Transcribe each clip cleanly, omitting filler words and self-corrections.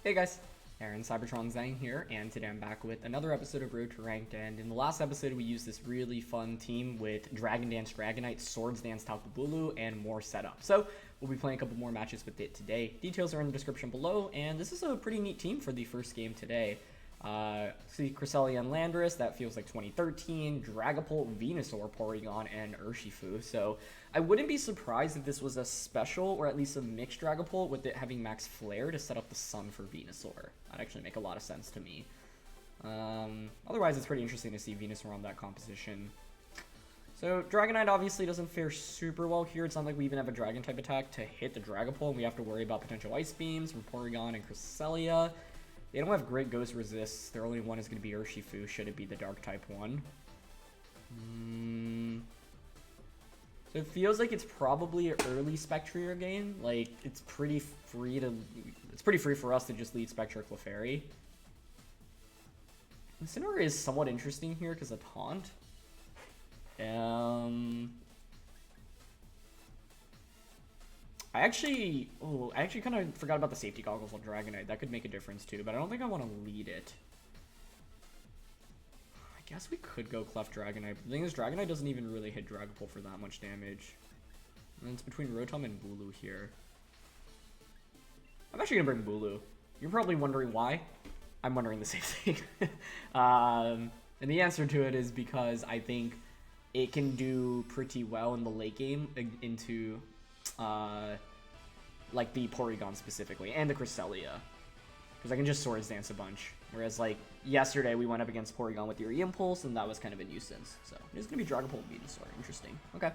Hey guys, Aaron Cybertron Zhang here, and today I'm back with another episode of Road to Ranked. And in the last episode, we used this really fun team with Dragon Dance Dragonite, Swords Dance Talkabulu, and more setup. So we'll be playing a couple more matches with it today. Details are in the description below, and this is a pretty neat team for the first game today. See Cresselia and Landorus, that feels like 2013, Dragapult, Venusaur, Porygon, and Urshifu. So I wouldn't be surprised if this was a special, or at least a mixed Dragapult with it having max flare to set up the sun for Venusaur. That'd actually make a lot of sense to me. Otherwise, it's pretty interesting to see Venusaur on that composition. So Dragonite obviously doesn't fare super well here. It's not like we even have a Dragon type attack to hit the Dragapult, and we have to worry about potential Ice Beams from Porygon and Cresselia. They don't have great Ghost Resists. Their only one is going to be Urshifu, should it be the Dark type one. So it feels like it's probably an early Spectrier game. Like, it's pretty free for us to just lead Spectrier Clefairy. Incineroar is somewhat interesting here because of Taunt. I actually kind of forgot about the safety goggles on Dragonite. That could make a difference too, but I don't think I want to lead it. I guess we could go Clef Dragonite. But the thing is, Dragonite doesn't even really hit Dragapult for that much damage. And it's between Rotom and Bulu here. I'm actually going to bring Bulu. You're probably wondering why. I'm wondering the same thing. And the answer to it is because I think it can do pretty well in the late game into like the Porygon specifically, and the Cresselia, because I can just Swords Dance a bunch, whereas like yesterday we went up against Porygon with Eerie Impulse, and that was kind of a nuisance. So it's gonna be Dragapult and Venusaur. Interesting. Okay.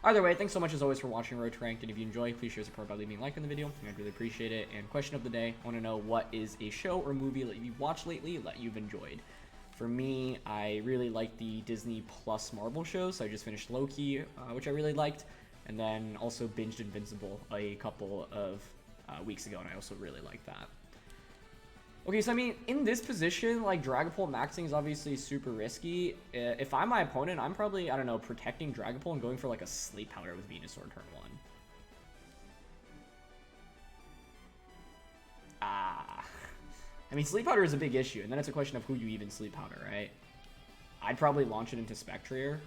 Either way, thanks so much as always for watching Road to Ranked, and if you enjoy, please share support by leaving a like on the video. I'd really appreciate it. And question of the day, I want to know what is a show or movie that you've watched lately that you've enjoyed. For me, I really like the Disney Plus Marvel shows, so I just finished Loki, which I really liked. And then also binged Invincible a couple of weeks ago, and I also really like that. Okay, so I mean, in this position, like, Dragapult maxing is obviously super risky. If I'm my opponent, I'm probably, I don't know, protecting Dragapult and going for, like, a Sleep Powder with Venusaur turn 1. I mean, Sleep Powder is a big issue, and then it's a question of who you even Sleep Powder, right? I'd probably launch it into Spectrier.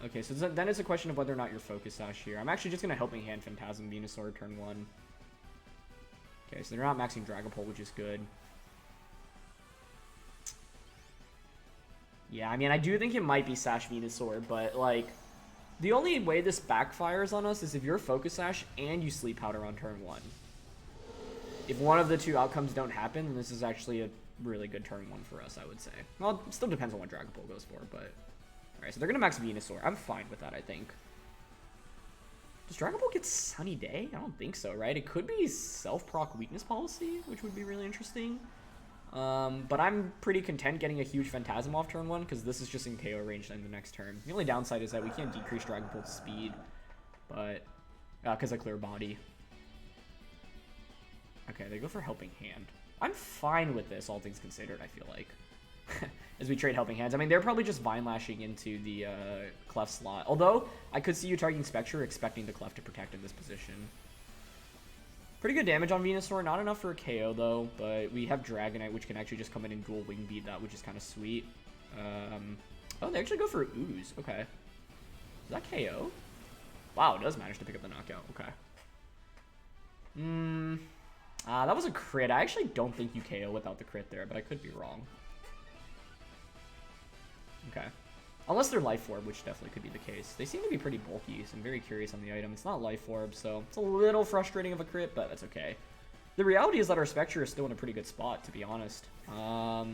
Okay, so then it's a question of whether or not you're Focus Sash here. I'm actually just going to Helping Hand Phantasm Venusaur turn 1. Okay, so they're not maxing Dragapult, which is good. Yeah, I mean, I do think it might be Sash Venusaur, but, like, the only way this backfires on us is if you're Focus Sash and you Sleep Powder on turn 1. If one of the two outcomes don't happen, then this is actually a really good turn 1 for us, I would say. Well, it still depends on what Dragapult goes for, but... Alright, so they're going to max Venusaur. I'm fine with that, I think. Does Dragapult get Sunny Day? I don't think so, right? It could be self-proc weakness policy, which would be really interesting. But I'm pretty content getting a huge Phantasm off turn 1, because this is just in KO range in the next turn. The only downside is that we can't decrease Dragapult's speed, but because I clear body. Okay, they go for Helping Hand. I'm fine with this, all things considered, I feel like. As we trade Helping Hands. I mean, they're probably just Vine Lashing into the Clef slot. Although, I could see you targeting Spectre, expecting the Clef to protect in this position. Pretty good damage on Venusaur. Not enough for a KO, though. But we have Dragonite, which can actually just come in and dual Wing Beat that, which is kind of sweet. Oh, they actually go for Ooze. Okay. Is that KO? Wow, it does manage to pick up the knockout. Okay. That was a crit. I actually don't think you KO without the crit there, but I could be wrong. Okay. Unless they're Life Orb, which definitely could be the case. They seem to be pretty bulky, so I'm very curious on the item. It's not Life Orb, so it's a little frustrating of a crit, but that's okay. The reality is that our Spectre is still in a pretty good spot, to be honest. So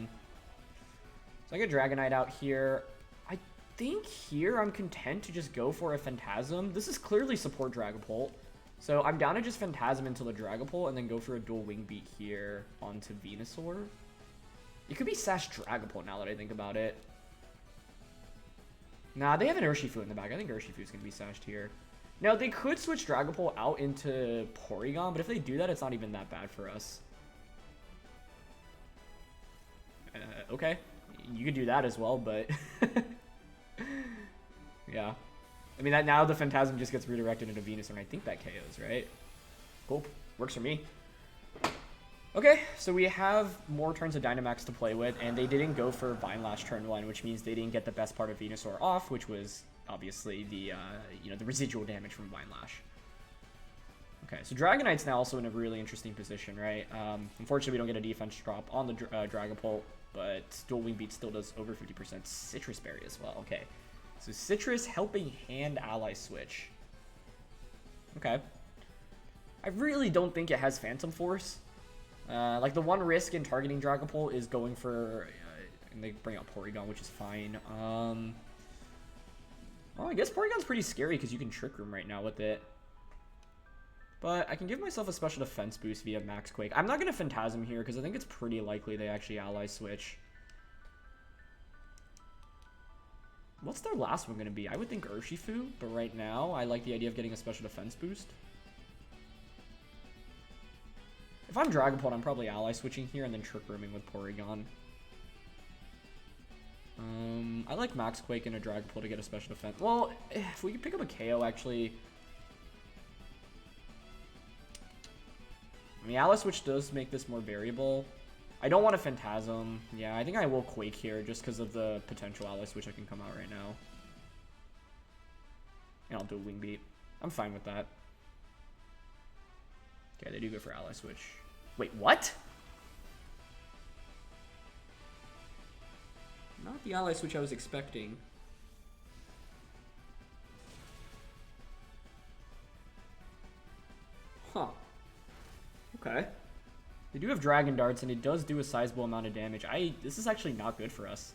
I get Dragonite out here. I think here I'm content to just go for a Phantasm. This is clearly support Dragapult. So I'm down to just Phantasm into the Dragapult and then go for a dual Wing Beat here onto Venusaur. It could be Sash Dragapult now that I think about it. Nah, they have an Urshifu in the back. I think Urshifu is going to be sashed here. Now, they could switch Dragapult out into Porygon, but if they do that, it's not even that bad for us. Okay. You could do that as well, but... yeah. I mean, that now the Phantasm just gets redirected into Venusaur, and I think that KOs, right? Cool. Works for me. Okay, so we have more turns of Dynamax to play with, and they didn't go for Vine-Lash turn 1, which means they didn't get the best part of Venusaur off, which was obviously the, the residual damage from Vine-Lash. Okay, so Dragonite's now also in a really interesting position, right? Unfortunately, we don't get a defense drop on the Dragapult, but Dual Wing Beat still does over 50% Citrus Berry as well. Okay, so Citrus Helping Hand Ally Switch. Okay. I really don't think it has Phantom Force. Like, the one risk in targeting Dragapult is going for... and they bring out Porygon, which is fine. Well, I guess Porygon's pretty scary because you can Trick Room right now with it. But I can give myself a special defense boost via Max Quake. I'm not going to Phantasm here because I think it's pretty likely they actually Ally Switch. What's their last one going to be? I would think Urshifu, but right now I like the idea of getting a special defense boost. If I'm Dragapult, I'm probably Ally Switching here and then Trick Rooming with Porygon. I like Max Quake and a Dragapult to get a special defense. Well, if we could pick up a KO, actually... I mean, Ally Switch does make this more variable. I don't want a Phantasm. Yeah, I think I will Quake here just because of the potential Ally Switch that can come out right now. And I'll do a Wing Beat. I'm fine with that. Okay, they do go for Ally Switch. Wait, what? Not the Ally Switch I was expecting. Huh. Okay. They do have Dragon Darts, and it does do a sizable amount of damage. This is actually not good for us.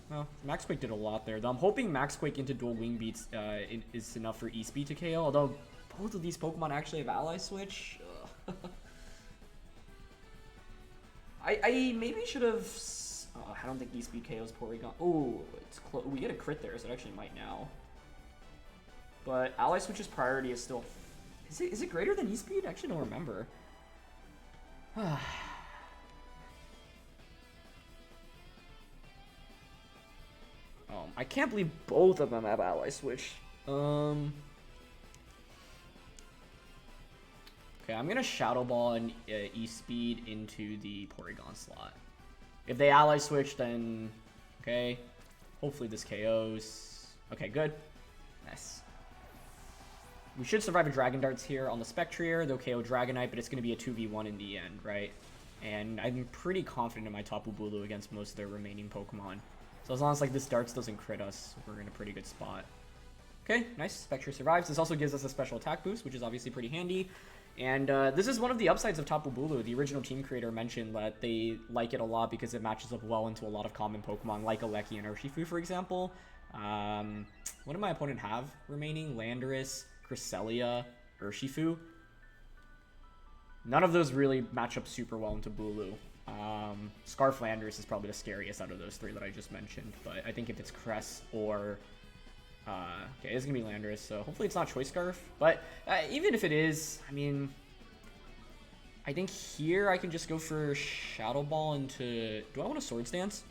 Well, Max Quake did a lot there, though. I'm hoping Max Quake into Dual Wing Beats is enough for E-Speed to KO, although both of these Pokemon actually have Ally Switch. I maybe should have... I don't think E-Speed KOs Porygon. Oh, it's close. We get a crit there, so it actually might now. But Ally Switch's priority is still... Is it greater than E-Speed? I actually don't remember. I can't believe both of them have Ally Switch. Okay, I'm going to Shadow Ball and E-Speed into the Porygon slot. If they Ally Switch, then... Okay. Hopefully this KOs. Okay, good. Nice. We should survive a Dragon Darts here on the Spectrier. They'll KO Dragonite, but it's going to be a 2v1 in the end, right? And I'm pretty confident in my Tapu Bulu against most of their remaining Pokemon. So as long as like this Darts doesn't crit us, we're in a pretty good spot. Okay, nice. Spectrier survives. This also gives us a special attack boost, which is obviously pretty handy. And this is one of the upsides of Tapu Bulu. The original team creator mentioned that they like it a lot because it matches up well into a lot of common Pokemon, like Rillaboom and Urshifu, for example. What did my opponent have remaining? Landorus, Cresselia, Urshifu. None of those really match up super well into Bulu. Scarf Landorus is probably the scariest out of those three that I just mentioned, but I think if it's Cress or... okay, it's going to be Landorus, so hopefully it's not Choice Scarf. But even if it is, I mean... I think here I can just go for Shadow Ball into... Do I want a Swords Dance?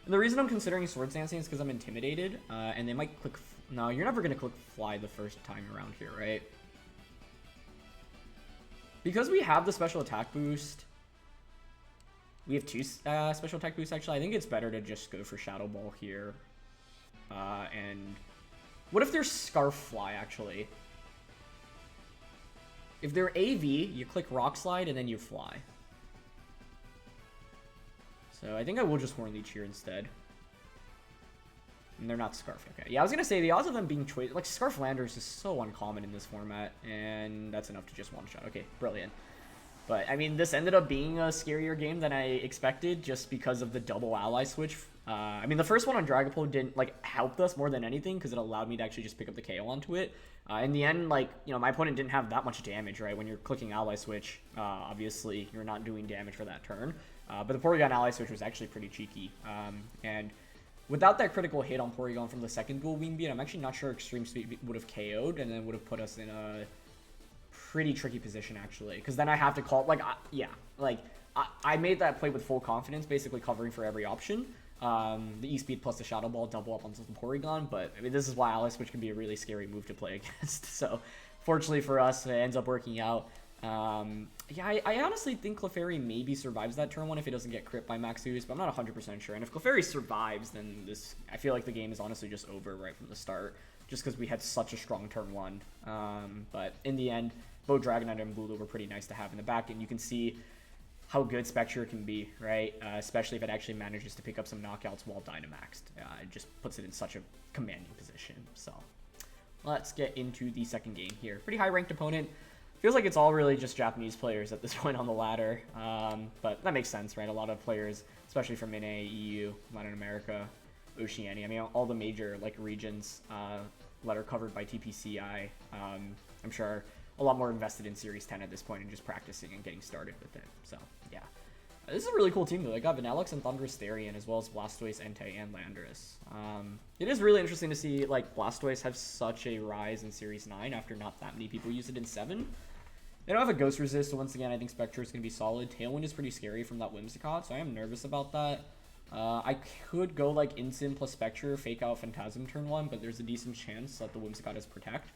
And the reason I'm considering Swords Dancing is because I'm intimidated, and they might click... No, you're never going to click Fly the first time around here, right? Because we have the special attack boost... We have two special attack boosts, actually. I think it's better to just go for Shadow Ball here. And... What if there's Scarf Fly, actually? If they're AV, you click Rock Slide, and then you fly. So I think I will just Horn Leech here instead. And they're not Scarfed. Okay. Yeah, I was going to say, the odds of them being choice... Like, Scarf Landorus is so uncommon in this format. And that's enough to just one-shot. Okay, brilliant. But, I mean, this ended up being a scarier game than I expected just because of the double ally switch. I mean, the first one on Dragapult didn't, like, help us more than anything because it allowed me to actually just pick up the KO onto it. In the end, like, you know, my opponent didn't have that much damage, right? When you're clicking ally switch, obviously, you're not doing damage for that turn. But the Porygon ally switch was actually pretty cheeky. And without that critical hit on Porygon from the second dual Wing Beat, I'm actually not sure Extreme Speed would have KO'd and then would have put us in a pretty tricky position, actually. Because then I have to call, like, yeah, like, I made that play with full confidence, basically covering for every option. The E-Speed plus the Shadow Ball double up onto the Porygon, but I mean, this is why Ally Switch can be a really scary move to play against. So, fortunately for us, it ends up working out. Yeah, I honestly think Clefairy maybe survives that turn 1 if it doesn't get crit by Max Ooze, but I'm not 100% sure. And if Clefairy survives, then I feel like the game is honestly just over right from the start, just because we had such a strong turn 1. But in the end, both Dragonite and Bulu were pretty nice to have in the back, and you can see how good Spectrier can be, right? Especially if it actually manages to pick up some knockouts while Dynamaxed. It just puts it in such a commanding position. So let's get into the second game here. Pretty high-ranked opponent. Feels like it's all really just Japanese players at this point on the ladder, but that makes sense, right? A lot of players, especially from NA, EU, Latin America, Oceania. I mean, all the major like regions that are covered by TPCI. I'm sure a lot more invested in Series 10 at this point and just practicing and getting started with it. So yeah, this is a really cool team though. They got Vaniullxe and Thundurus-T, as well as Blastoise, Entei, and Landorus. It is really interesting to see like Blastoise have such a rise in Series 9 after not that many people use it in 7. They don't have a Ghost Resist, so once again, I think Spectre is going to be solid. Tailwind is pretty scary from that Whimsicott, so I am nervous about that. I could go like Incin plus Spectre, fake out Phantasm turn 1, but there's a decent chance that the Whimsicott is Protect.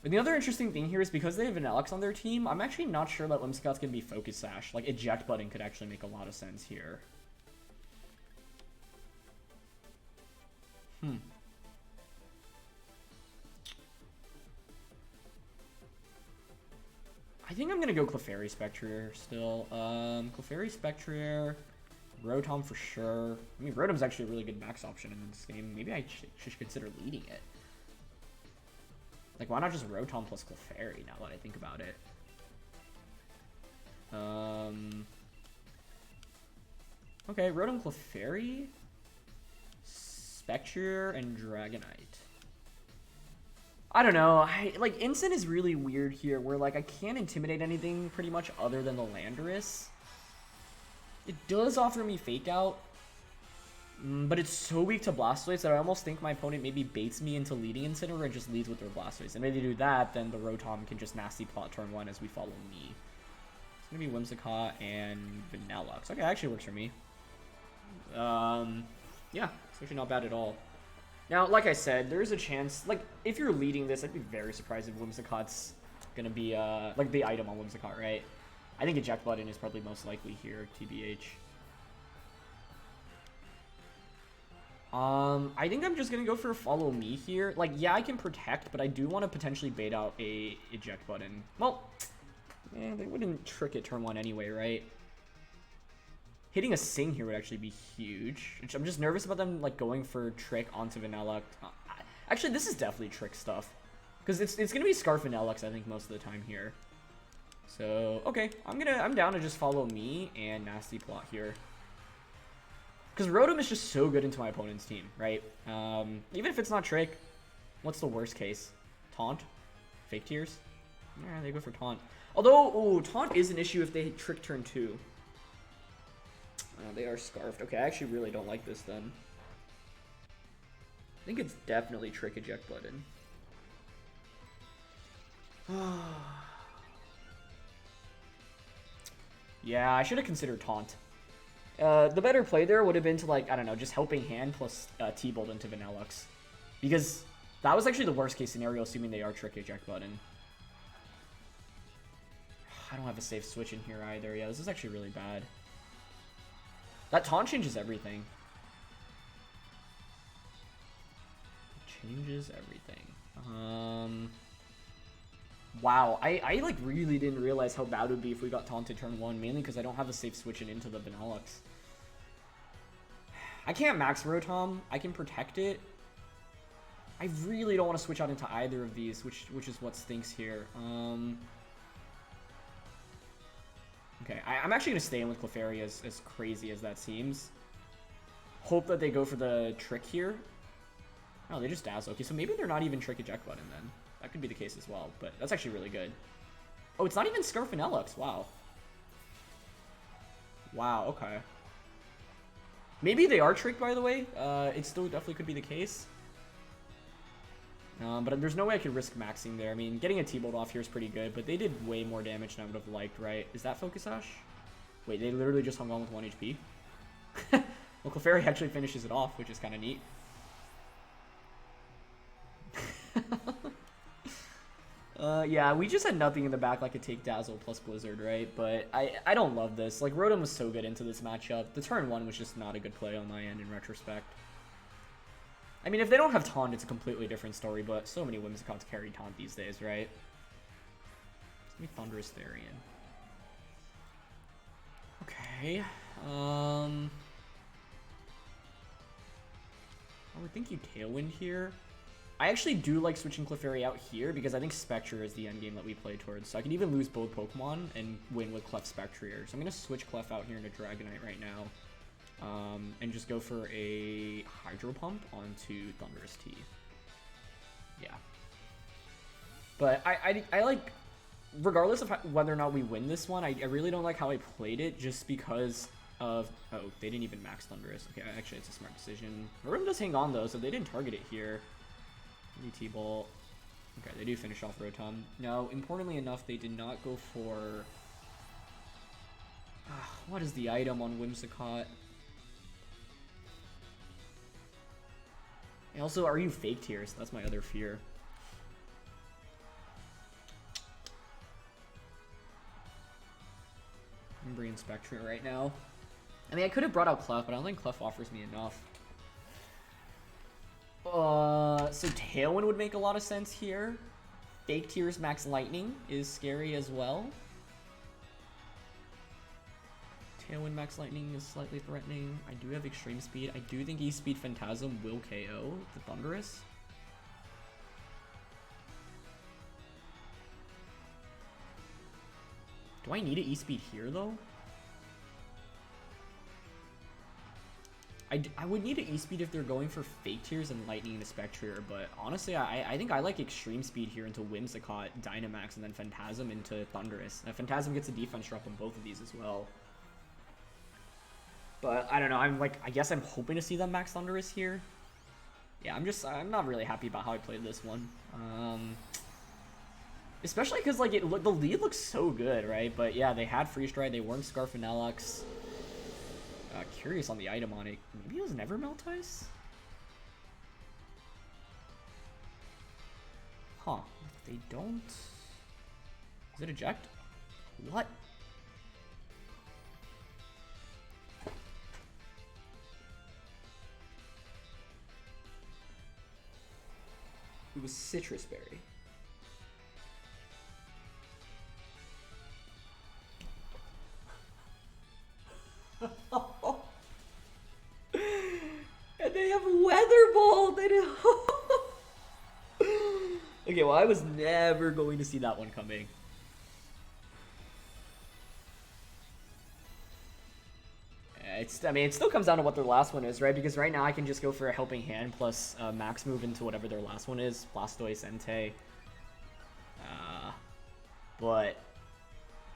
But the other interesting thing here is because they have Vaniullxe on their team, I'm actually not sure that Whimsicott's going to be Focus Sash. Like, Eject Button could actually make a lot of sense here. I think I'm going to go Clefairy Spectrier still. Clefairy Spectrier, Rotom for sure. I mean, Rotom's actually a really good max option in this game. Maybe I should consider leading it. Like, why not just Rotom plus Clefairy now that I think about it? Okay, Rotom, Clefairy, Spectrier, and Dragonite. I don't know. Like, Incin is really weird here, where, like, I can't intimidate anything pretty much other than the Landorus. It does offer me Fake Out, but it's so weak to Blastoise that I almost think my opponent maybe baits me into leading Incineroar and just leads with their Blastoise. And if they do that, then the Rotom can just nasty plot turn 1 as we follow me. It's going to be Whimsicott and Vaniullxe. Okay, that actually works for me. Yeah, it's actually not bad at all. Now, like I said, there is a chance, like, if you're leading this, I'd be very surprised if Whimsicott's going to be, like, the item on Whimsicott, right? I think Eject Button is probably most likely here, TBH. I think I'm just going to go for a Follow Me here. Like, yeah, I can Protect, but I do want to potentially bait out a Eject Button. Well, they wouldn't trick it turn 1 anyway, right? Hitting a Sing here would actually be huge. I'm just nervous about them like going for Trick onto Vaniullxe. Actually, this is definitely Trick stuff. Because it's going to be Scarf Vaniullxe, I think, most of the time here. So, okay. I'm down to just follow me and Nasty Plot here. Because Rotom is just so good into my opponent's team, right? Even if it's not Trick, what's the worst case? Taunt? Fake Tears? Yeah, they go for Taunt. Although, ooh, Taunt is an issue if they Trick turn 2. They are Scarfed. Okay, I actually really don't like this then. I think it's definitely Trick Eject Button. Yeah, I should have considered Taunt. The better play there would have been to, like, I don't know, just Helping Hand plus T-Bolt into Vaniullxe. Because that was actually the worst case scenario, assuming they are Trick Eject Button. I don't have a safe switch in here either. Yeah, this is actually really bad. That Taunt changes everything. Changes everything. Wow, I like really didn't realize how bad it would be if we got Taunted turn 1, mainly because I don't have a safe switch into the Vaniullxe. I can't max Rotom. I can protect it. I really don't want to switch out into either of these, which is what stinks here. Okay, I'm actually going to stay in with Clefairy as crazy as that seems. Hope that they go for the Trick here. Oh, they just Dazzle. Okay, so maybe they're not even Trick Eject Button then. That could be the case as well, but that's actually really good. Oh, it's not even Scarf Vaniullxe. Wow. Wow, okay. Maybe they are Trick, by the way. It still definitely could be the case. But there's no way I could risk maxing there. I mean, getting a T-Bolt off here is pretty good, but they did way more damage than I would have liked, right? Is that Focus Sash? Wait, they literally just hung on with 1 HP? Well, Clefairy actually finishes it off, which is kind of neat. Yeah, we just had nothing in the back like a Take Dazzle plus Blizzard, right? But I don't love this. Like, Rotom was so good into this matchup. The turn 1 was just not a good play on my end in retrospect. I mean, if they don't have Taunt, it's a completely different story, but so many Whimsicotts carry Taunt these days, right? Let me Thundurus Therian. Okay. I would think you Tailwind here. I actually do like switching Clefairy out here because I think Spectrier is the endgame that we play towards. So I can even lose both Pokemon and win with Clef Spectrier. So I'm going to switch Clef out here into Dragonite right now. And just go for a Hydro Pump onto Thundurus-T. Yeah. But I like, regardless of whether or not we win this one, I really don't like how I played it just because of... Oh, they didn't even max Thundurus. Okay, actually, it's a smart decision. Rotom does hang on, though, so they didn't target it here. T-Bolt. Okay, they do finish off Rotom. Now, importantly enough, they did not go for... what is the item on Whimsicott? And also, are you Fake Tears? That's my other fear. I'm bringing Spectrier right now. I mean, I could have brought out Clef, but I don't think Clef offers me enough. So Tailwind would make a lot of sense here. Fake Tears Max Lightning is scary as well. Tailwind Max Lightning is slightly threatening. I do have Extreme Speed. I do think E-Speed Phantasm will KO the Thundurus. Do I need an E-Speed here, though? I would need an E-Speed if they're going for Fake Tears and Lightning into Spectrier, but honestly, I think I like Extreme Speed here into Whimsicott, Dynamax, and then Phantasm into Thundurus. Now, Phantasm gets a defense drop on both of these as well. But, I don't know, I guess I'm hoping to see them max Thundurus here. Yeah, I'm not really happy about how I played this one. Especially because, like, the lead looks so good, right? But, yeah, they had Freeze Dry, they weren't Scarfinellux. Curious on the item on it. Maybe it was never Melt Ice? Huh. They don't... Is it eject? What? It was Citrus Berry. And they have Weather Ball. They do. Okay, well, I was never going to see that one coming. I mean, it still comes down to what their last one is, right? Because right now I can just go for a Helping Hand plus max move into whatever their last one is. Blastoise, Entei. But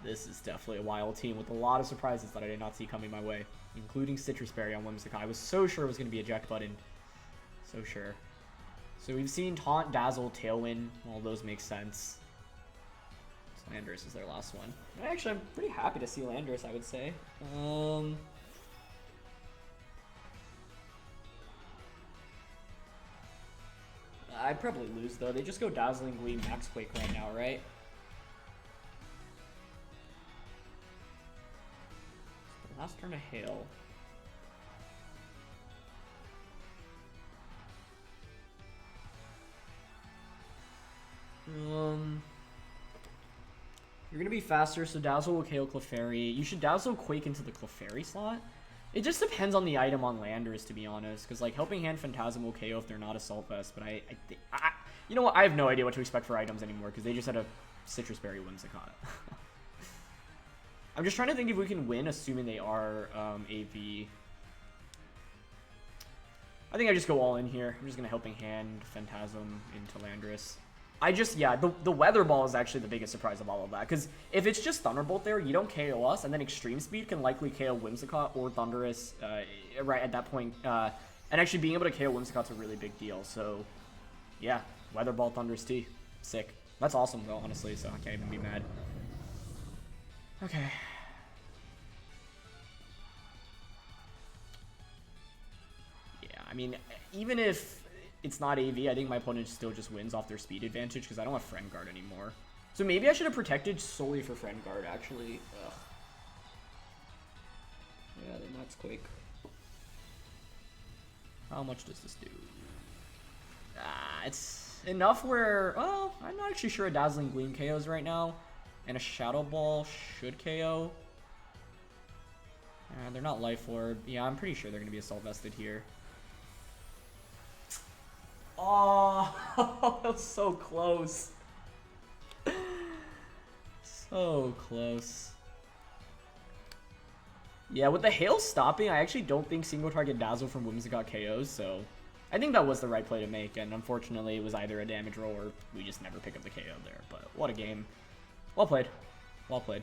this is definitely a wild team with a lot of surprises that I did not see coming my way, including Citrus Berry on Whimsicott. I was so sure it was going to be eject button. So sure. So we've seen Taunt, Dazzle, Tailwind. All those make sense. So Landorus is their last one. Actually, I'm pretty happy to see Landorus, I would say. I'd probably lose, though. They just go Dazzling Gleam, Max Quake right now, right? Last turn to Hail. You're gonna be faster, so Dazzle will KO Clefairy. You should Dazzle Quake into the Clefairy slot. It just depends on the item on Landorus, to be honest, because like Helping Hand Phantasm will KO if they're not Assault Vest, but you know what? I have no idea what to expect for items anymore because they just had a Citrus Berry Whimsicott. I'm just trying to think if we can win, assuming they are AV. I think I just go all in here. I'm just gonna Helping Hand Phantasm into Landorus. Yeah, the Weather Ball is actually the biggest surprise of all of that. Because if it's just Thunderbolt there, you don't KO us, and then Extreme Speed can likely KO Whimsicott or Thundurus right at that point. And actually being able to KO Whimsicott's a really big deal. So, yeah, Weather Ball, Thundurus-T. Sick. That's awesome, though, honestly, so I can't even be mad. Okay. I mean, even if it's not AV, I think my opponent still just wins off their speed advantage because I don't have Friend Guard anymore. So maybe I should have protected solely for Friend Guard, actually. Ugh. Yeah, the Max Quake. How much does this do? It's enough where, well, I'm not actually sure a Dazzling Gleam KOs right now. And a Shadow Ball should KO. They're not Life Orb. Yeah, I'm pretty sure they're going to be Assault Vested here. Oh, that was so close. So close. Yeah, with the Hail stopping, I actually don't think single target Dazzle from Whimsicott KOs, so I think that was the right play to make, and unfortunately it was either a damage roll or we just never pick up the KO there, but what a game. Well played. Well played.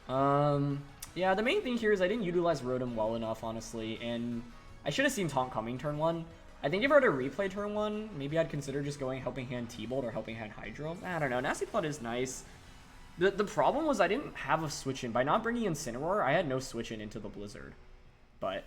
Yeah, the main thing here is I didn't utilize Rotom well enough, honestly, and I should have seen Taunt coming turn 1. I think if I were to replay turn 1, maybe I'd consider just going Helping Hand T-Bolt or Helping Hand Hydro. I don't know, Nasty Plot is nice. The problem was I didn't have a switch-in. By not bringing Incineroar, I had no switch-in into the Blizzard. But,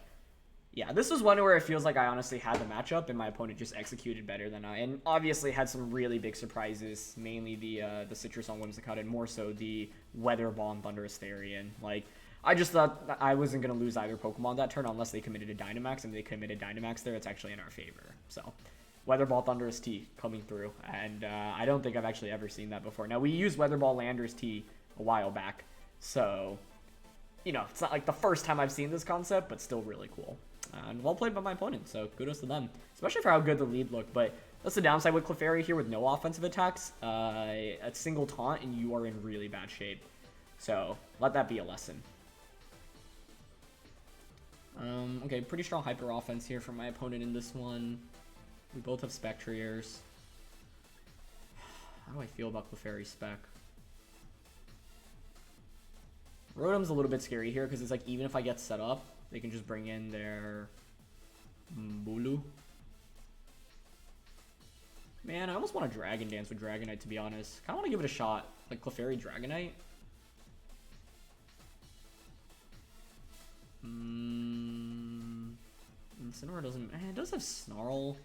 yeah, this was one where it feels like I honestly had the matchup and my opponent just executed better than I. And obviously had some really big surprises, mainly the Citrus on Whimsicott and more so the Weather Ball and Thundurus-T. Like, I just thought that I wasn't going to lose either Pokemon that turn unless they committed a Dynamax, and they committed Dynamax there. It's actually in our favor. So, Weather Ball Thundurus-T coming through, and I don't think I've actually ever seen that before. Now, we used Weather Ball Landorus-T a while back, so, you know, it's not like the first time I've seen this concept, but still really cool. And well played by my opponent, so kudos to them, especially for how good the lead looked. But that's the downside with Clefairy here with no offensive attacks. A single taunt, and you are in really bad shape. So, let that be a lesson. Okay, pretty strong hyper offense here from my opponent in this one. We both have Spectriers. How do I feel about Clefairy Spec? Rotom's a little bit scary here because it's like even if I get set up, they can just bring in their Bulu. Man, I almost want to Dragon Dance with Dragonite, to be honest. Kind of want to give it a shot. Like Clefairy Dragonite. Incineroar doesn't... it does have Snarl.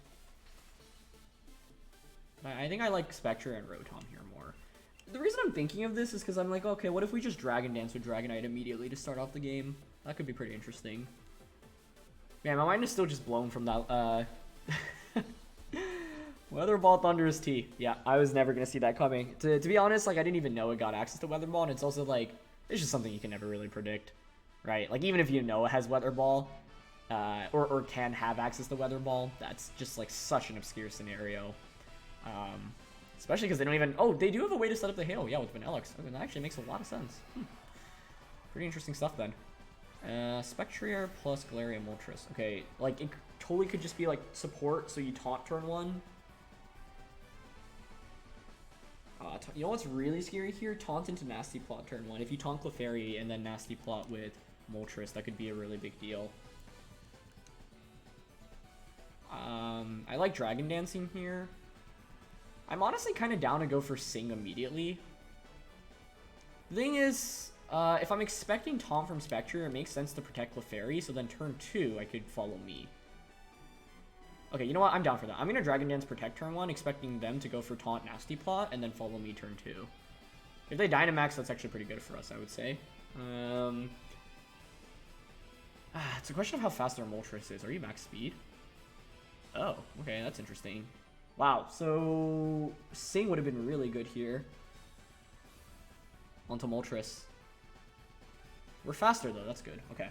But I think I like Spectre and Rotom here more. The reason I'm thinking of this is because I'm like, okay, what if we just Dragon Dance with Dragonite immediately to start off the game? That could be pretty interesting. Man, my mind is still just blown from that, Weather Ball Thundurus-T. Yeah, I was never going to see that coming. To be honest, like, I didn't even know it got access to Weather Ball, and it's also, like, it's just something you can never really predict, right? Like, even if you know it has Weather Ball, or can have access to Weather Ball, that's just, like, such an obscure scenario. Especially because they don't even... Oh, they do have a way to set up the Hail, yeah, with Vaniullxe. Okay, that actually makes a lot of sense. Pretty interesting stuff, then. Spectrier plus Galarian Moltres. Okay, like, it totally could just be, like, support, so you taunt turn 1. You know what's really scary here? Taunt into Nasty Plot turn 1. If you taunt Clefairy and then Nasty Plot with Moltres, that could be a really big deal. I like Dragon Dancing here. I'm honestly kind of down to go for Sing immediately. The thing is, if I'm expecting Taunt from Spectre, it makes sense to protect Clefairy, so then turn 2, I could follow me. Okay, you know what? I'm down for that. I'm going to Dragon Dance protect turn 1, expecting them to go for Taunt Nasty Plot, and then follow me turn 2. If they Dynamax, that's actually pretty good for us, I would say. It's a question of how fast their Moltres is. Are you max speed? Oh, okay, that's interesting. Wow, so Sing would have been really good here. Onto Moltres. We're faster though, that's good. Okay.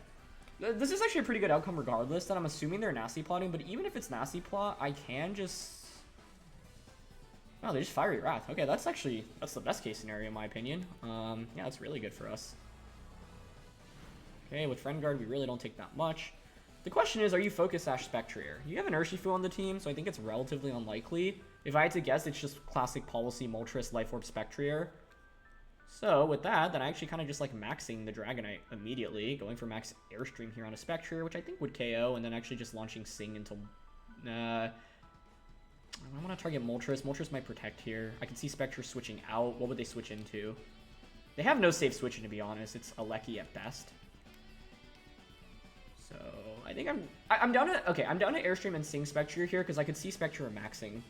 This is actually a pretty good outcome regardless, that I'm assuming they're Nasty Plotting, but even if it's Nasty Plot, I can just... Oh, they just Fiery Wrath. Okay, that's the best case scenario in my opinion. Yeah, that's really good for us. Okay, with Friend Guard, we really don't take that much. The question is, are you Focus Sash Spectrier? You have an Urshifu on the team, so I think it's relatively unlikely. If I had to guess, it's just classic policy Moltres, Life Orb, Spectrier. So with that, then I actually kind of just like maxing the Dragonite immediately, going for max Airstream here on a Spectrier, which I think would KO, and then actually just launching Sing into... I want to target Moltres. Moltres might protect here. I can see Spectre switching out. What would they switch into? They have no safe switching, to be honest. It's Aleki at best. So I think I'm down to, okay, I'm down to Airstream and Sing Spectrier here because I could see Spectrier maxing.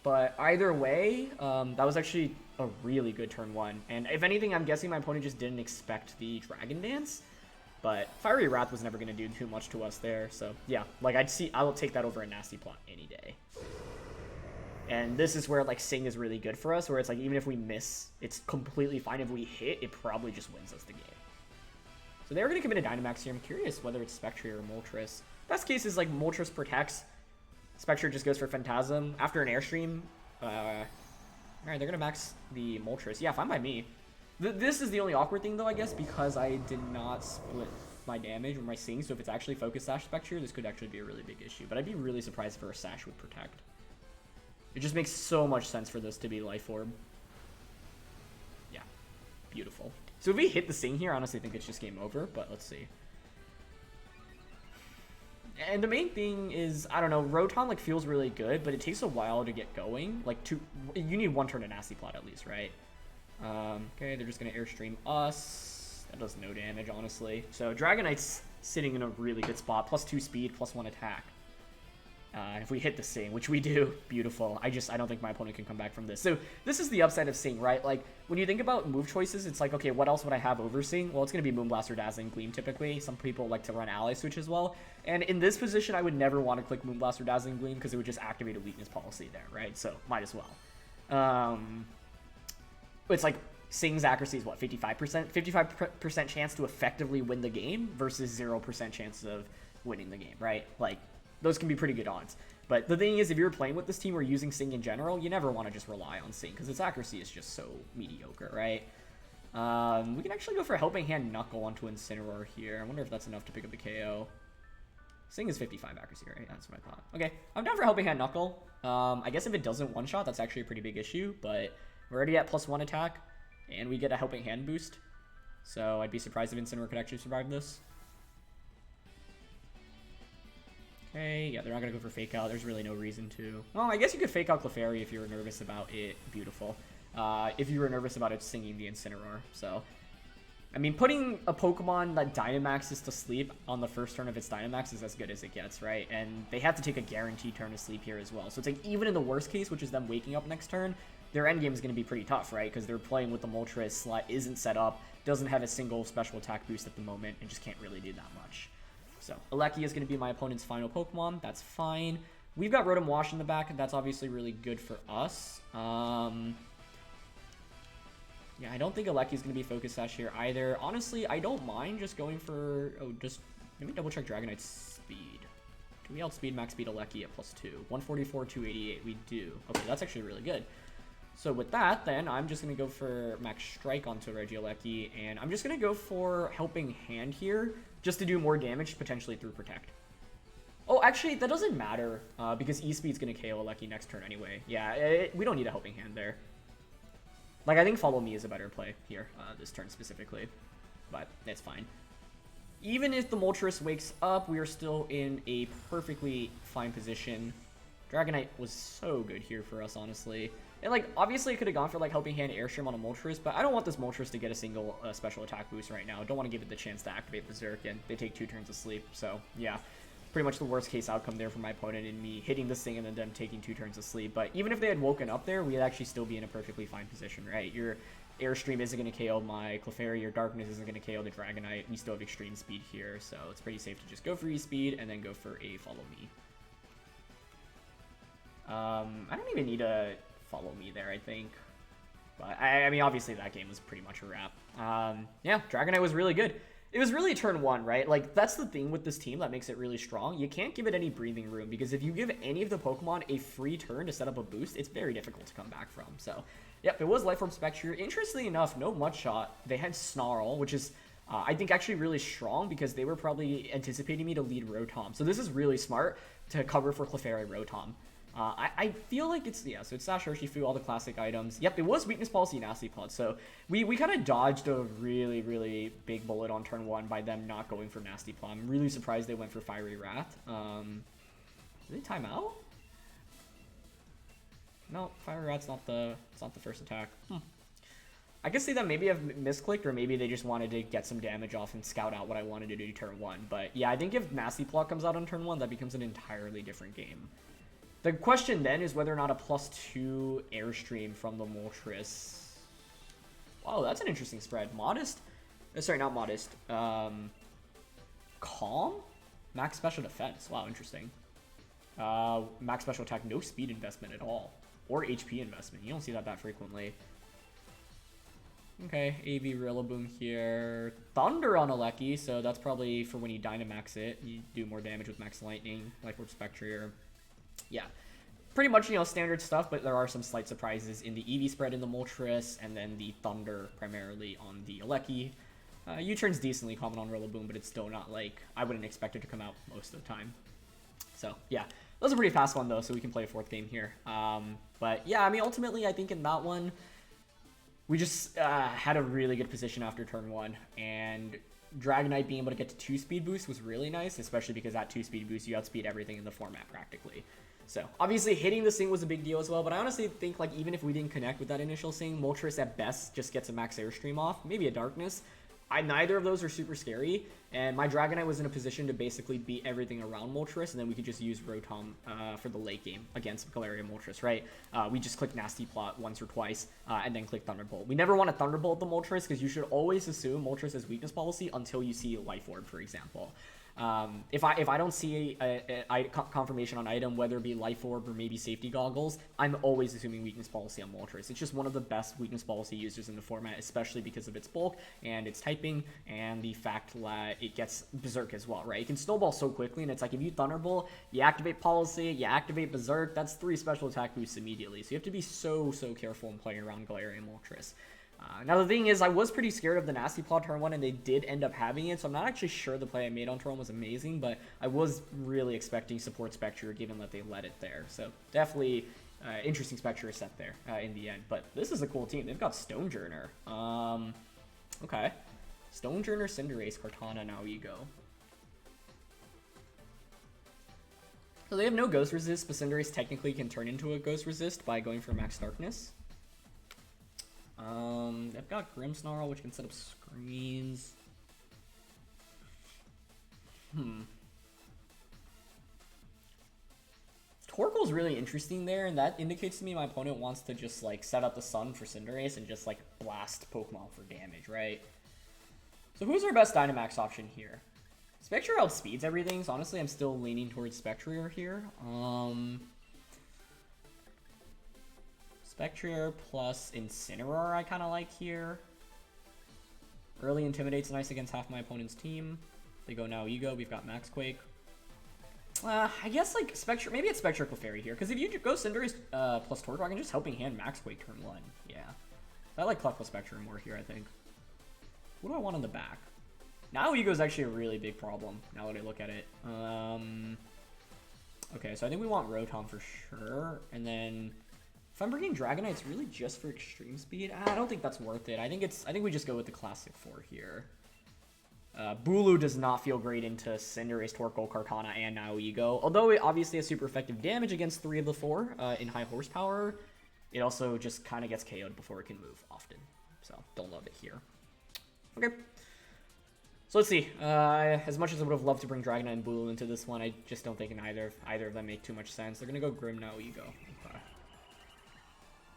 But either way, that was actually a really good turn one. And if anything, I'm guessing my opponent just didn't expect the Dragon Dance. But Fiery Wrath was never going to do too much to us there. So yeah, like I will take that over a Nasty Plot any day. And this is where like Sing is really good for us, where it's like even if we miss, it's completely fine. If we hit, it probably just wins us the game. So they were going to commit a Dynamax here. I'm curious whether it's Spectrier or Moltres. Best case is like Moltres protects. Spectrier just goes for Phantasm. After an Airstream, alright, they're going to max the Moltres. Yeah, fine by me. This is the only awkward thing though, I guess, because I did not split my damage or my Sing. So if it's actually Focus Sash Spectrier, this could actually be a really big issue. But I'd be really surprised if a Sash would protect. It just makes so much sense for this to be Life Orb. Yeah, beautiful. So if we hit the Sing here, I honestly think it's just game over, but let's see. And the main thing is, I don't know, Rotom like feels really good, but it takes a while to get going. Like you need one turn of Nasty Plot at least, right? Okay, they're just gonna Airstream us. That does no damage, honestly. So Dragonite's sitting in a really good spot, +2 speed, +1 attack. If we hit the Sing, which we do, beautiful. I don't think my opponent can come back from this. So this is the upside of Sing, right? Like, when you think about move choices, it's like, okay, what else would I have over Sing? Well, it's going to be Moonblast or Dazzling Gleam, typically. Some people like to run Ally Switch as well. And in this position, I would never want to click Moonblast or Dazzling Gleam because it would just activate a weakness policy there, right? So, might as well. It's like, Sing's accuracy is what, 55%? 55% chance to effectively win the game versus 0% chance of winning the game, right? Like, those can be pretty good odds. But the thing is, if you're playing with this team or using Sing in general, you never want to just rely on Sing because its accuracy is just so mediocre, right? We can actually go for a Helping Hand Knuckle onto Incineroar here. I wonder if that's enough to pick up the KO. Sing is 55 accuracy, right? That's what I thought. Okay, I'm down for Helping Hand Knuckle. I guess if it doesn't one-shot, that's actually a pretty big issue, but we're already at +1 attack, and we get a Helping Hand boost. So I'd be surprised if Incineroar could actually survive this. Okay, yeah, they're not going to go for Fake Out. There's really no reason to. Well, I guess you could Fake Out Clefairy if you were nervous about it. Beautiful. If you were nervous about it singing the Incineroar. So, I mean, putting a Pokemon that Dynamaxes to sleep on the first turn of its Dynamax is as good as it gets, right? And they have to take a guaranteed turn to sleep here as well. So it's like, even in the worst case, which is them waking up next turn, their endgame is going to be pretty tough, right? Because they're playing with the Moltres, slot isn't set up, doesn't have a single special attack boost at the moment, and just can't really do that much. So, Regieleki is going to be my opponent's final Pokemon. That's fine. We've got Rotom Wash in the back, and that's obviously really good for us. Yeah, I don't think Regieleki is going to be Focus Sash here either. Honestly, I don't mind just going for... Oh, just... Let me double check Dragonite's speed. Do we outspeed max speed Regieleki at +2? 144, 288. We do. Okay, that's actually really good. So with that, then, I'm just going to go for Max Strike onto Regieleki, and I'm just going to go for Helping Hand here, just to do more damage, potentially through Protect. Oh, actually, that doesn't matter, because E-Speed's going to KO Regieleki next turn anyway. Yeah, we don't need a Helping Hand there. Like, I think Follow Me is a better play here, this turn specifically, but it's fine. Even if the Moltres wakes up, we are still in a perfectly fine position. Dragonite was so good here for us, honestly. And, like, obviously it could have gone for, like, Helping Hand Airstream on a Moltres, but I don't want this Moltres to get a single special attack boost right now. I don't want to give it the chance to activate Berserk, and they take 2 turns of sleep. So, yeah, pretty much the worst case outcome there for my opponent and me hitting this thing and then them taking 2 turns of sleep. But even if they had woken up there, we'd actually still be in a perfectly fine position, right? Your Airstream isn't going to KO my Clefairy, your Darkness isn't going to KO the Dragonite. We still have Extreme Speed here, so it's pretty safe to just go for E-Speed and then go for a Follow Me. I don't even need a Follow Me there, I think. But, I mean, obviously that game was pretty much a wrap. Yeah, Dragonite was really good. It was really turn 1, right? Like, that's the thing with this team that makes it really strong. You can't give it any breathing room, because if you give any of the Pokemon a free turn to set up a boost, it's very difficult to come back from. So, yep, it was Life Orb Spectrier. Interestingly enough, no Mudshot. They had Snarl, which is, I think, actually really strong, because they were probably anticipating me to lead Rotom. So this is really smart to cover for Clefairy Rotom. I feel like it's, yeah, so it's Sash, Urshifu, all the classic items. Yep, it was Weakness Policy, Nasty Plot, so we kind of dodged a really, really big bullet on turn 1 by them not going for Nasty Plot. I'm really surprised they went for Fiery Wrath. Did they time out? No, Fiery Wrath's not the first attack. I could see that maybe I've misclicked, or maybe they just wanted to get some damage off and scout out what I wanted to do turn 1. But yeah, I think if Nasty Plot comes out on turn 1, that becomes an entirely different game. The question then is whether or not a +2 Airstream from the Moltres. Wow, that's an interesting spread. Modest? Sorry, not Modest. Calm? Max Special Defense. Wow, interesting. Max Special Attack, no speed investment at all. Or HP investment. You don't see that frequently. Okay, AV Rillaboom here. Thunder on Aleki, so that's probably for when you Dynamax it. You do more damage with Max Lightning, like with Spectrier. Yeah, pretty much, you know, standard stuff, but there are some slight surprises in the EV spread in the Moltres, and then the Thunder primarily on the Aleki. U-turn's decently common on Rillaboom, but it's still not like I wouldn't expect it to come out most of the time. So, yeah. That was a pretty fast one, though, so we can play a 4th game here. But, yeah, I mean, ultimately, I think in that one, we just had a really good position after turn 1, and Dragonite being able to get to 2 speed boost was really nice, especially because at 2 speed boost, you outspeed everything in the format practically. So, obviously, hitting the Sing was a big deal as well, but I honestly think, like, even if we didn't connect with that initial Sing, Moltres at best just gets a Max Airstream off, maybe a Darkness. Neither of those are super scary, and my Dragonite was in a position to basically beat everything around Moltres, and then we could just use Rotom for the late game against Galarian Moltres, right? We just click Nasty Plot once or twice, and then click Thunderbolt. We never want to Thunderbolt the Moltres, because you should always assume Moltres has weakness policy until you see a Life Orb, for example. If I don't see a confirmation on item, whether it be Life Orb or maybe Safety Goggles, I'm always assuming weakness policy on Moltres. It's just one of the best weakness policy users in the format, especially because of its bulk and its typing and the fact that it gets Berserk as well, right? It can snowball so quickly, and it's like if you Thunderbolt, you activate Policy, you activate Berserk, that's 3 special attack boosts immediately. So you have to be so careful in playing around Galarian Moltres. Now the thing is, I was pretty scared of the Nasty Plot turn 1, and they did end up having it, so I'm not actually sure the play I made on turn 1 was amazing, but I was really expecting support Spectrier given that they let it there. So definitely interesting Spectrier set there in the end. But this is a cool team. They've got Stonjourner. Okay. Stonjourner, Cinderace, Kartana, Nihilego. So they have no Ghost Resist, but Cinderace technically can turn into a Ghost Resist by going for Max Darkness. They've got Grimmsnarl, which can set up screens. Torkoal's really interesting there, and that indicates to me my opponent wants to just, like, set up the Sun for Cinderace and just, like, blast Pokemon for damage, right? So who's our best Dynamax option here? Spectrier outspeeds everything, so honestly I'm still leaning towards Spectrier here. Spectrier plus Incineroar I kind of like here. Early Intimidate's nice against half my opponent's team. They go Nihilego, we've got Max Quake. I guess like Spectrier, maybe it's Spectrier Clefairy here, because if you go Cinderace plus Torkoal, I can just Helping Hand Max Quake turn 1. Yeah. I like Clef plus Spectrier more here, I think. What do I want on the back? Nihilego is actually a really big problem, now that I look at it. Okay, so I think we want Rotom for sure, and then if I'm bringing Dragonite, it's really just for extreme speed. I don't think that's worth it. I think we just go with the classic 4 here. Bulu does not feel great into Cinderace, Torkoal, Kartana, and Nihilego. Although it obviously has super effective damage against 3 of the 4 in high horsepower, it also just kind of gets KO'd before it can move often. So don't love it here. Okay. So let's see. As much as I would have loved to bring Dragonite and Bulu into this one, I just don't think either of them make too much sense. They're gonna go Grim Nihilego. Okay.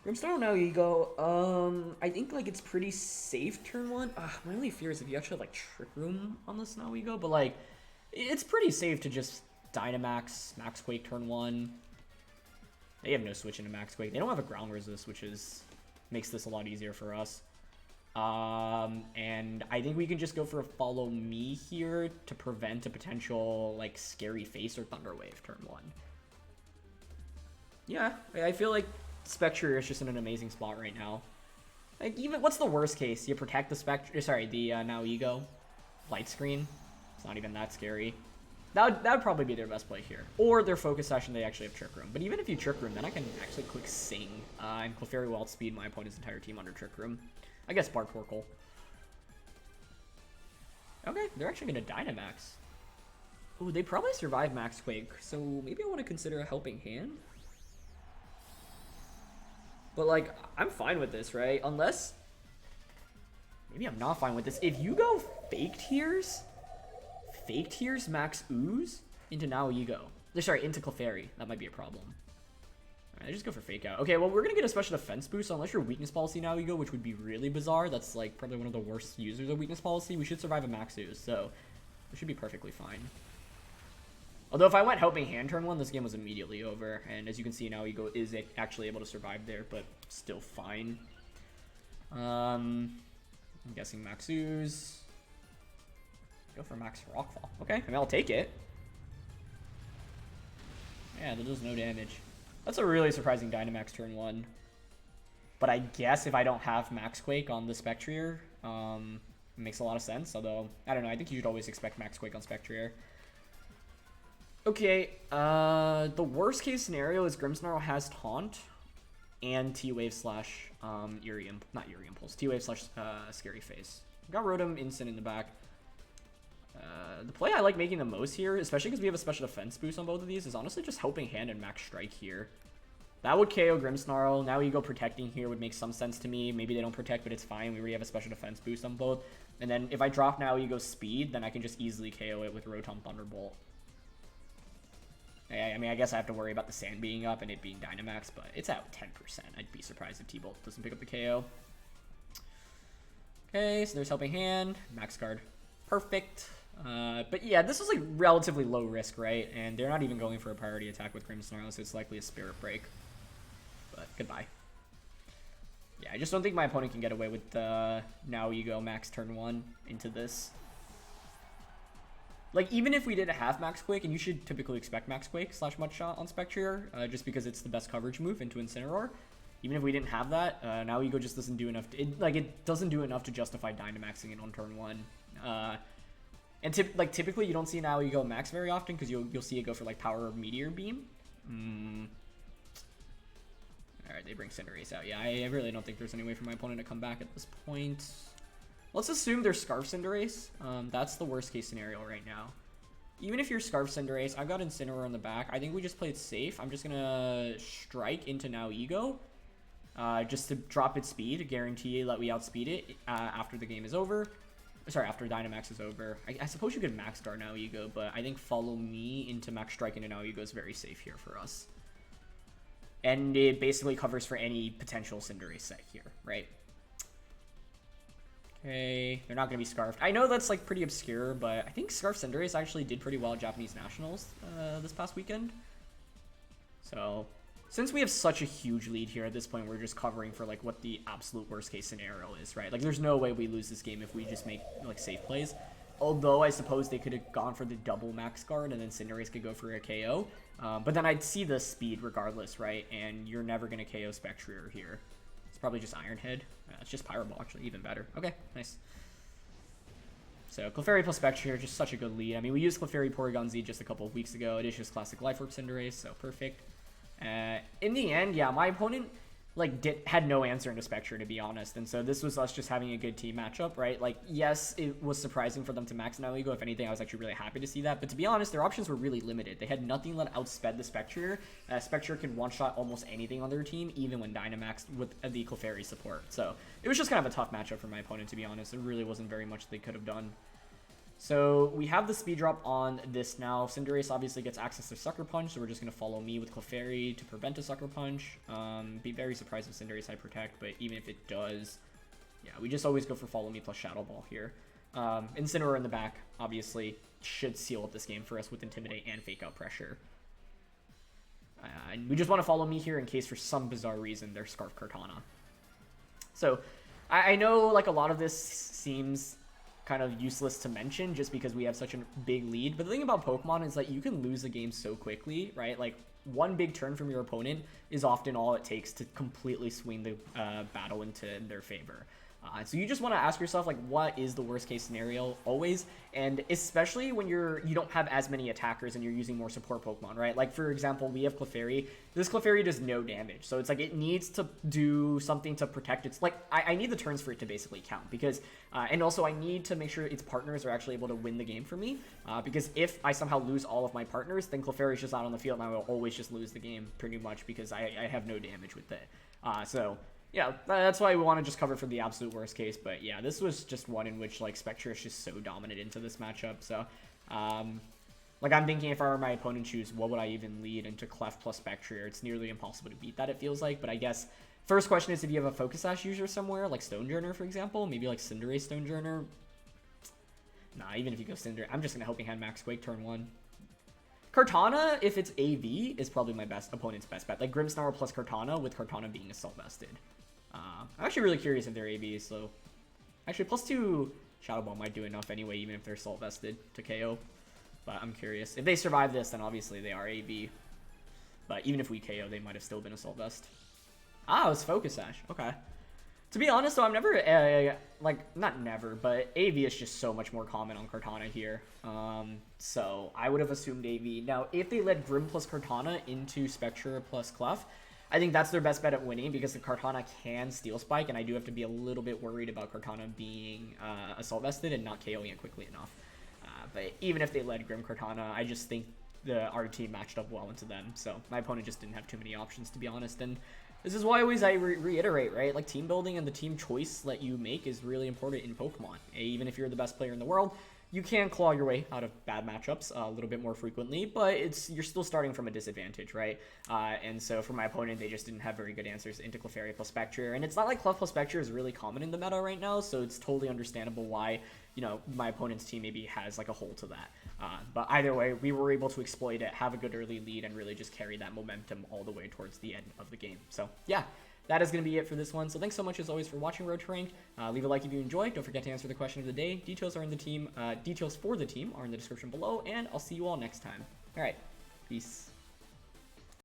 Grimmsnarl Nihilego. I think like it's pretty safe turn 1. My only fear is if you actually have like Trick Room on this Nihilego, but like it's pretty safe to just Dynamax, Max Quake turn 1. They have no switch into Max Quake. They don't have a Ground Resist, which makes this a lot easier for us. And I think we can just go for a Follow Me here to prevent a potential like Scary Face or Thunder Wave turn 1. Yeah, I feel like Spectrier is just in an amazing spot right now. Like, even what's the worst case? You protect the Nihilego Light Screen. It's not even that scary. That would probably be their best play here. Or their Focus Session, they actually have Trick Room. But even if you Trick Room, then I can actually click Sing. And Clefairy will outspeed my opponent's entire team under Trick Room. I guess Bark Torkoal. Okay, they're actually going to Dynamax. Ooh, they probably survive Max Quake, so maybe I want to consider a Helping Hand. But, like, I'm fine with this, right? Unless maybe I'm not fine with this. If you go Fake Tears max Ooze into Nihilego. Sorry, into Clefairy. That might be a problem. Alright, just go for Fake Out. Okay, well, we're gonna get a special defense boost, so unless you're Weakness Policy Nihilego, which would be really bizarre. That's, like, probably one of the worst users of Weakness Policy. We should survive a max Ooze, so we should be perfectly fine. Although if I went Helping Hand turn 1, this game was immediately over. And as you can see, Nihilego is actually able to survive there, but still fine. I'm guessing max Ooze. Go for max Rockfall. Okay, I mean, I'll take it. Yeah, that does no damage. That's a really surprising Dynamax turn 1. But I guess if I don't have Max Quake on the Spectrier, it makes a lot of sense. Although, I don't know, I think you should always expect Max Quake on Spectrier. Okay, the worst case scenario is Grimmsnarl has Taunt and T-Wave slash not Eerie Impulse, T-Wave slash Scary Face. Got Rotom Instant in the back. The play I like making the most here, especially because we have a special defense boost on both of these, is honestly just Helping Hand and Max Strike here. That would KO Grimmsnarl. Now you go Protecting here would make some sense to me. Maybe they don't protect, but it's fine. We already have a special defense boost on both. And then if I drop now you go Speed, then I can just easily KO it with Rotom Thunderbolt. I mean, I guess I have to worry about the Sand being up and it being Dynamax, but it's at 10%. I'd be surprised if T-Bolt doesn't pick up the KO. Okay, so there's Helping Hand. Max Guard. Perfect. But yeah, this was like relatively low risk, right? And they're not even going for a priority attack with Grimmsnarl, so it's likely a Spirit Break. But goodbye. Yeah, I just don't think my opponent can get away with the Nihilego max turn 1 into this. Like, even if we did have Max Quake, and you should typically expect Max Quake slash Mud Shot on Spectrier, just because it's the best coverage move into Incineroar. Even if we didn't have that, Nihilego just doesn't do enough. It doesn't do enough to justify Dynamaxing it on turn 1. And typically you don't see Nihilego max very often because you'll see it go for like Power Meteor Beam. Alright, they bring Cinderace out. Yeah, I really don't think there's any way for my opponent to come back at this point. Let's assume they're Scarf Cinderace. That's the worst case scenario right now. Even if you're Scarf Cinderace, I've got Incineroar in the back. I think we just play it safe. I'm just gonna Strike into Nihilego. Just to drop its speed, guarantee that we outspeed it after the game is over. Sorry, after Dynamax is over. I suppose you could Max Guard Nihilego, but I think Follow Me into Max Strike into Nihilego is very safe here for us. And it basically covers for any potential Cinderace set here, right? Okay, they're not going to be Scarfed. I know that's like pretty obscure, but I think Scarf Cinderace actually did pretty well at Japanese Nationals this past weekend. So, since we have such a huge lead here at this point, we're just covering for like what the absolute worst case scenario is, right? Like there's no way we lose this game if we just make like safe plays. Although I suppose they could have gone for the double Max Guard and then Cinderace could go for a KO. But then I'd see the speed regardless, right? And you're never going to KO Spectrier here. It's probably just Iron Head. It's just Pyro Ball, actually, even better. Okay, nice. So Clefairy plus Spectrier, just such a good lead. I mean, we used Clefairy Porygon Z just a couple of weeks ago. It is just classic Life Orb Cinderace, so perfect. In the end, yeah, my opponent like had no answer into Spectrier, to be honest, and so this was us just having a good team matchup, right? Like, yes, it was surprising for them to max Nihilego. If anything, I was actually really happy to see that, but to be honest, their options were really limited. They had nothing that outsped the Spectrier. Spectrier can one-shot almost anything on their team, even when Dynamaxed with the Clefairy support, so it was just kind of a tough matchup for my opponent, to be honest. There really wasn't very much they could have done. So we have the speed drop on this now. Cinderace obviously gets access to Sucker Punch, so we're just going to follow me with Clefairy to prevent a Sucker Punch. Be very surprised if Cinderace High Protect, but even if it does, yeah, we just always go for Follow Me plus Shadow Ball here. Incineroar in the back, obviously, should seal up this game for us with Intimidate and Fake Out Pressure. And we just want to follow me here in case for some bizarre reason they're Scarf Kartana. So I know like a lot of this seems kind of useless to mention just because we have such a big lead, but the thing about Pokemon is that you can lose the game so quickly, right? Like one big turn from your opponent is often all it takes to completely swing the battle into their favor. So you just want to ask yourself, like, what is the worst case scenario always? And especially when you don't have as many attackers and you're using more support Pokemon, right? Like, for example, we have Clefairy. This Clefairy does no damage. So it's like it needs to do something to protect its... Like, I need the turns for it to basically count because... and also I need to make sure its partners are actually able to win the game for me. Because if I somehow lose all of my partners, then Clefairy's just out on the field and I will always just lose the game pretty much because I have no damage with it. So... Yeah, that's why we want to just cover for the absolute worst case. But yeah, this was just one in which like Spectrier is just so dominant into this matchup. So, like I'm thinking if I were my opponent choose, what would I even lead into Clef plus Spectrier? It's nearly impossible to beat that, it feels like. But I guess first question is if you have a Focus Sash user somewhere, like Stonjourner, for example, maybe like Cinderace Stonjourner. Nah, even if you go Cinder, I'm just gonna Helping Hand Max Quake turn 1. Kartana, if it's AV, is probably my opponent's best bet. Like Grimmsnarl plus Kartana, with Kartana being Assault Vested. I'm actually really curious if they're AV, so... Actually, +2 Shadow Ball might do enough anyway, even if they're Assault Vested to KO. But I'm curious. If they survive this, then obviously they are AV. But even if we KO, they might have still been Assault Vest. Ah, it was Focus Sash. Okay. To be honest, though, I'm never, like, not never, but AV is just so much more common on Kartana here. So I would have assumed AV. Now, if they led Grim plus Kartana into Spectrier plus Clef, I think that's their best bet at winning because the Kartana can Steel Spike, and I do have to be a little bit worried about Kartana being Assault Vested and not KOing it quickly enough. But even if they led Grim Kartana, I just think our team matched up well into them. So my opponent just didn't have too many options, to be honest. And this is why I reiterate, right? Like, team building and the team choice that you make is really important in Pokemon. Even if you're the best player in the world, you can claw your way out of bad matchups a little bit more frequently, but you're still starting from a disadvantage, right? And so for my opponent, they just didn't have very good answers into Clefairy plus Spectrier. And it's not like Clef plus Spectrier is really common in the meta right now, so it's totally understandable why, you know, my opponent's team maybe has like a hole to that. But either way, we were able to exploit it, have a good early lead, and really just carry that momentum all the way towards the end of the game. So yeah, that is going to be it for this one. So thanks so much as always for watching Road to Ranked. Leave a like if you enjoyed. Don't forget to answer the question of the day. Details for the team are in the description below, and I'll see you all next time. All right, peace.